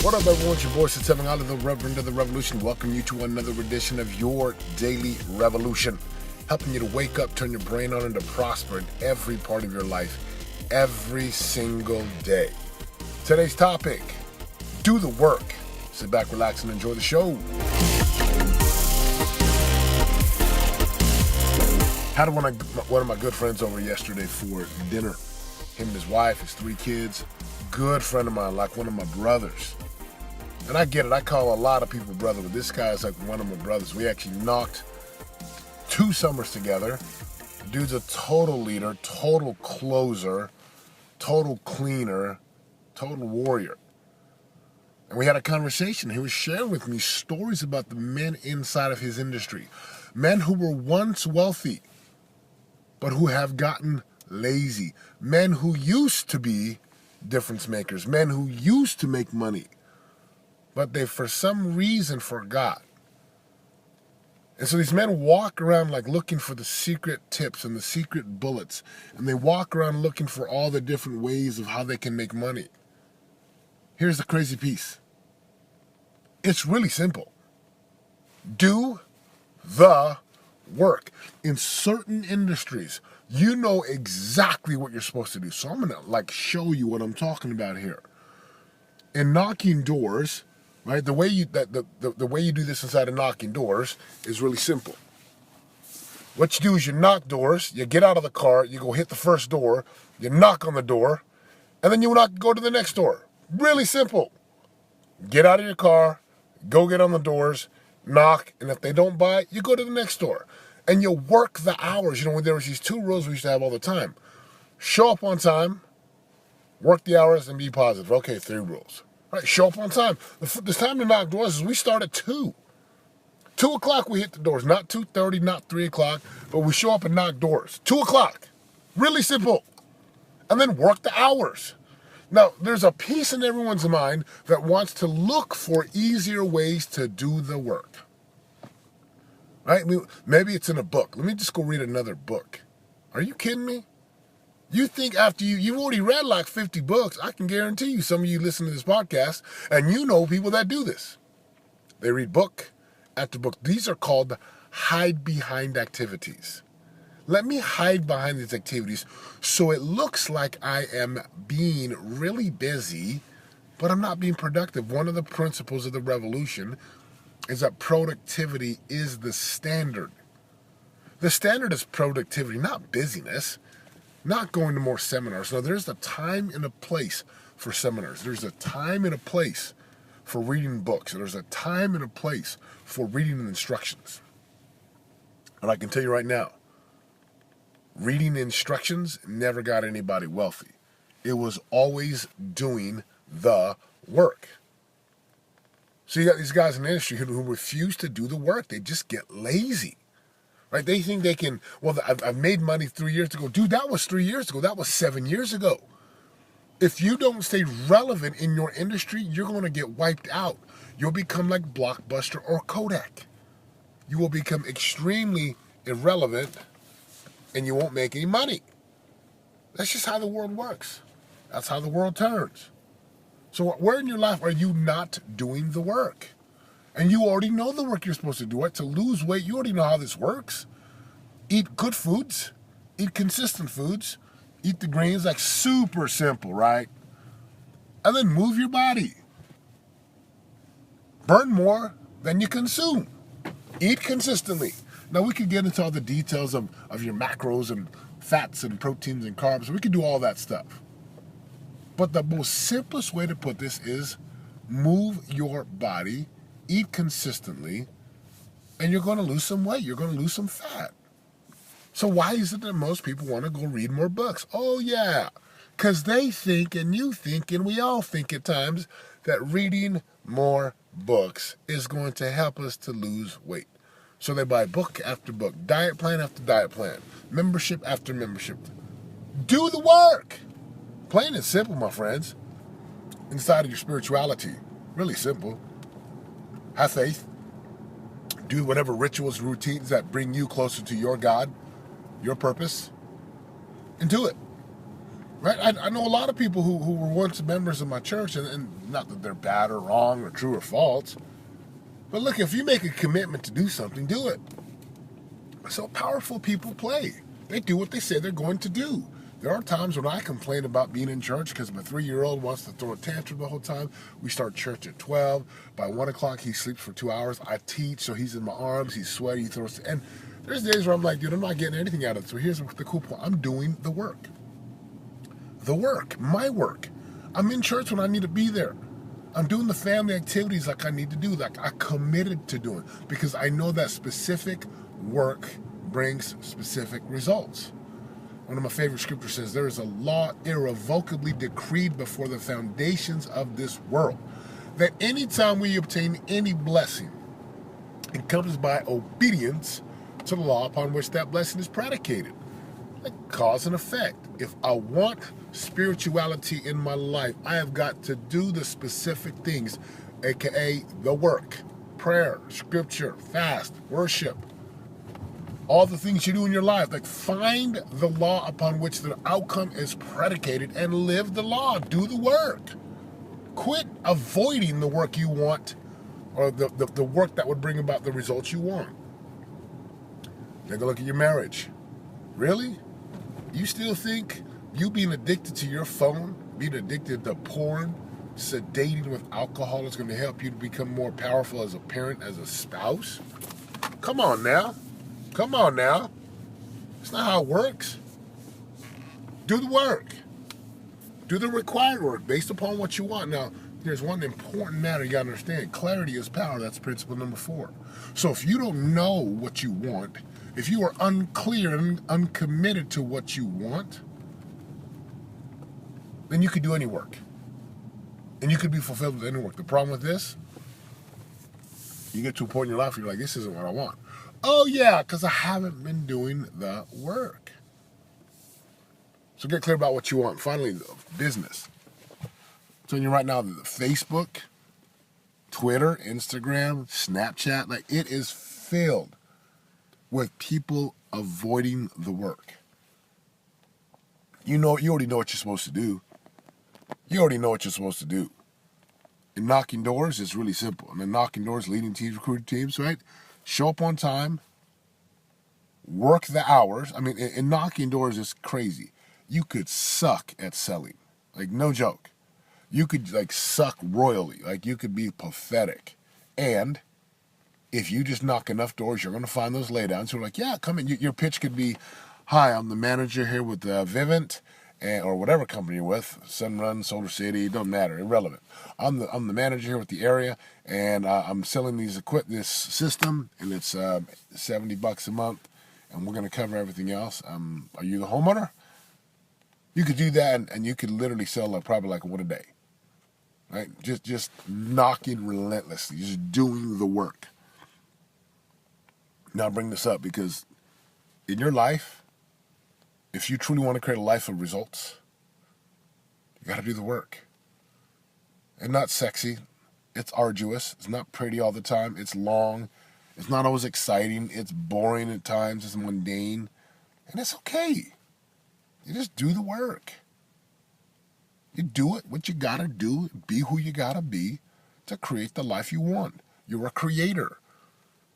What up, everyone? It's your boy, Seven out of the Reverend of the Revolution. Welcome you to another edition of your Daily Revolution, helping you to wake up, turn your brain on, and to prosper in every part of your life, every single day. Today's topic, do the work. Sit back, relax, and enjoy the show. Had one of my good friends over yesterday for dinner. Him and his wife, his 3 kids. Good friend of mine, like one of my brothers. And I get it, I call a lot of people brother, but this guy is like one of my brothers. We actually knocked 2 summers together. Dude's a total leader, total closer, total cleaner, total warrior. And we had a conversation. He was sharing with me stories about the men inside of his industry. Men who were once wealthy, but who have gotten lazy. Men who used to be difference makers. Men who used to make money, but they for some reason forgot. And so these men walk around like looking for the secret tips and the secret bullets. And they walk around looking for all the different ways of how they can make money. Here's the crazy piece. It's really simple. Do the work. In certain industries, you know exactly what you're supposed to do. So I'm gonna show you what I'm talking about here. In knocking doors, right? The way you the way you do this inside of knocking doors is really simple. What you do is you knock doors, you get out of the car, you go hit the first door, you knock on the door, and then you go to the next door. Really simple. Get out of your car, go get on the doors, knock, and if they don't buy, you go to the next door. And you work the hours. You know, when there was these 2 rules we used to have all the time. Show up on time, work the hours, and be positive. Okay, 3 rules. All right, show up on time. The time to knock doors is we start at 2. 2 o'clock we hit the doors, not 2:30, not 3 o'clock, but we show up and knock doors. 2 o'clock. Really simple. And then work the hours. Now, there's a piece in everyone's mind that wants to look for easier ways to do the work. Right? Maybe it's in a book. Let me just go read another book. Are you kidding me? You think after you've already read like 50 books, I can guarantee you some of you listen to this podcast, and you know people that do this. They read book after book. These are called hide behind activities. Let me hide behind these activities so it looks like I am being really busy, but I'm not being productive. One of the principles of the revolution is that productivity is the standard. The standard is productivity, not busyness, not going to more seminars. No, there's a time and a place for seminars. There's a time and a place for reading books. And there's a time and a place for reading instructions. And I can tell you right now, reading instructions never got anybody wealthy. It was always doing the work. So you got these guys in the industry who refuse to do the work. They just get lazy, right? They think they can, well, I've made money 3 years ago. Dude, that was 3 years ago. That was 7 years ago. If you don't stay relevant in your industry, you're going to get wiped out. You'll become like Blockbuster or Kodak. You will become extremely irrelevant and you won't make any money. That's just how the world works. That's how the world turns. So where in your life are you not doing the work? And you already know the work you're supposed to do. Right? To lose weight, you already know how this works. Eat good foods. Eat consistent foods. Eat the grains, like super simple, right? And then move your body. Burn more than you consume. Eat consistently. Now we could get into all the details of your macros and fats and proteins and carbs. We could do all that stuff. But the most simplest way to put this is move your body, eat consistently, and you're going to lose some weight. You're going to lose some fat. So why is it that most people want to go read more books? Oh, yeah, because they think and you think and we all think at times that reading more books is going to help us to lose weight. So they buy book after book, diet plan after diet plan, membership after membership. Do the work. Plain and simple, my friends. Inside of your spirituality, really simple. Have faith. Do whatever rituals, routines that bring you closer to your God, your purpose, and do it. Right? I know a lot of people who were once members of my church, and not that they're bad or wrong or true or false, but look, if you make a commitment to do something, do it. So powerful people play. They do what they say they're going to do. There are times when I complain about being in church because my 3-year-old wants to throw a tantrum the whole time. We start church at 12. By 1 o'clock, he sleeps for 2 hours. I teach, so he's in my arms. He's sweaty. He throws. And there's days where I'm like, dude, I'm not getting anything out of it. So here's the cool point. I'm doing the work. The work. My work. I'm in church when I need to be there. I'm doing the family activities like I need to do, like I committed to doing, because I know that specific work brings specific results. One of my favorite scriptures says, there is a law irrevocably decreed before the foundations of this world, that anytime we obtain any blessing, it comes by obedience to the law upon which that blessing is predicated. Like cause and effect. If I want spirituality in my life, I have got to do the specific things, aka the work, prayer, scripture, fast, worship, all the things you do in your life. Like find the law upon which the outcome is predicated and live the law. Do the work. Quit avoiding the work you want, or the work that would bring about the results you want. Take a look at your marriage. Really? You still think you being addicted to your phone, being addicted to porn, sedating with alcohol is going to help you to become more powerful as a parent, as a spouse? Come on now. Come on now. It's not how it works. Do the work. Do the required work based upon what you want. Now, there's one important matter you got to understand. Clarity is power. That's principle number 4. So if you don't know what you want, if you are unclear and uncommitted to what you want, then you could do any work. And you could be fulfilled with any work. The problem with this, you get to a point in your life where you're like, this isn't what I want. Oh yeah, because I haven't been doing the work. So get clear about what you want. Finally, business. So you're right now, Facebook, Twitter, Instagram, Snapchat, like it is filled with people avoiding the work. You already know what you're supposed to do. You already know what you're supposed to do. And knocking doors is really simple. And then knocking doors, leading teams, recruiting teams, right? Show up on time, work the hours. I mean, and knocking doors is crazy. You could suck at selling. Like, no joke. You could, like, suck royally. Like, you could be pathetic. And if you just knock enough doors, you're going to find those laydowns who are like, yeah, come in. Your pitch could be, hi, I'm the manager here with Vivint, or whatever company you're with, Sunrun, Solar City, don't matter, irrelevant. I'm the manager here with the area, and I'm selling this system, and it's $70 a month, and we're going to cover everything else. Are you the homeowner? You could do that, and you could literally sell probably like one a day, right? Just knocking relentlessly, just doing the work. Now I bring this up because in your life, if you truly want to create a life of results, you got to do the work. And not sexy. It's arduous. It's not pretty all the time. It's long. It's not always exciting. It's boring at times. It's mundane. And it's okay. You just do the work. You do it, what you got to do, be who you got to be to create the life you want. You're a creator,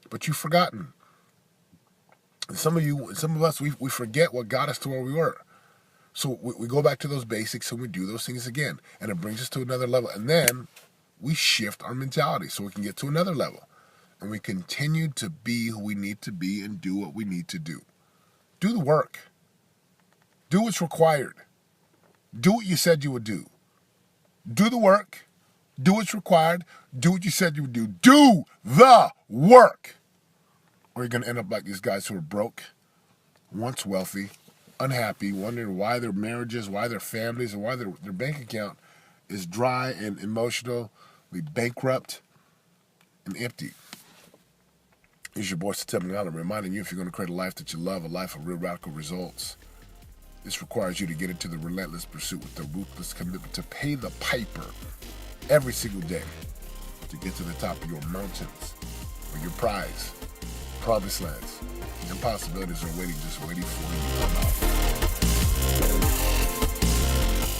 but you've forgotten. Some of us, we forget what got us to where we were. So we go back to those basics and we do those things again. And it brings us to another level. And then we shift our mentality so we can get to another level. And we continue to be who we need to be and do what we need to do. Do the work. Do what's required. Do what you said you would do. Do the work. Do what's required. Do what you said you would do. Do the work. Or you're going to end up like these guys who are broke, once wealthy, unhappy, wondering why their marriages, why their families, and why their bank account is dry and emotionally bankrupt and empty. Here's your boy, September Allen, reminding you if you're going to create a life that you love, a life of real radical results, this requires you to get into the relentless pursuit with the ruthless commitment to pay the piper every single day to get to the top of your mountains or your prize. Promised lands and possibilities are waiting for you.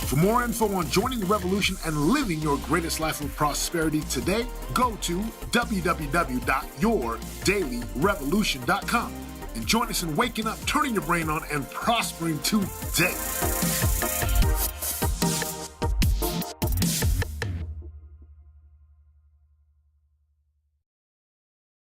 For more info on joining the revolution and living your greatest life of prosperity today, go to www.yourdailyrevolution.com and join us in waking up, turning your brain on, and prospering today.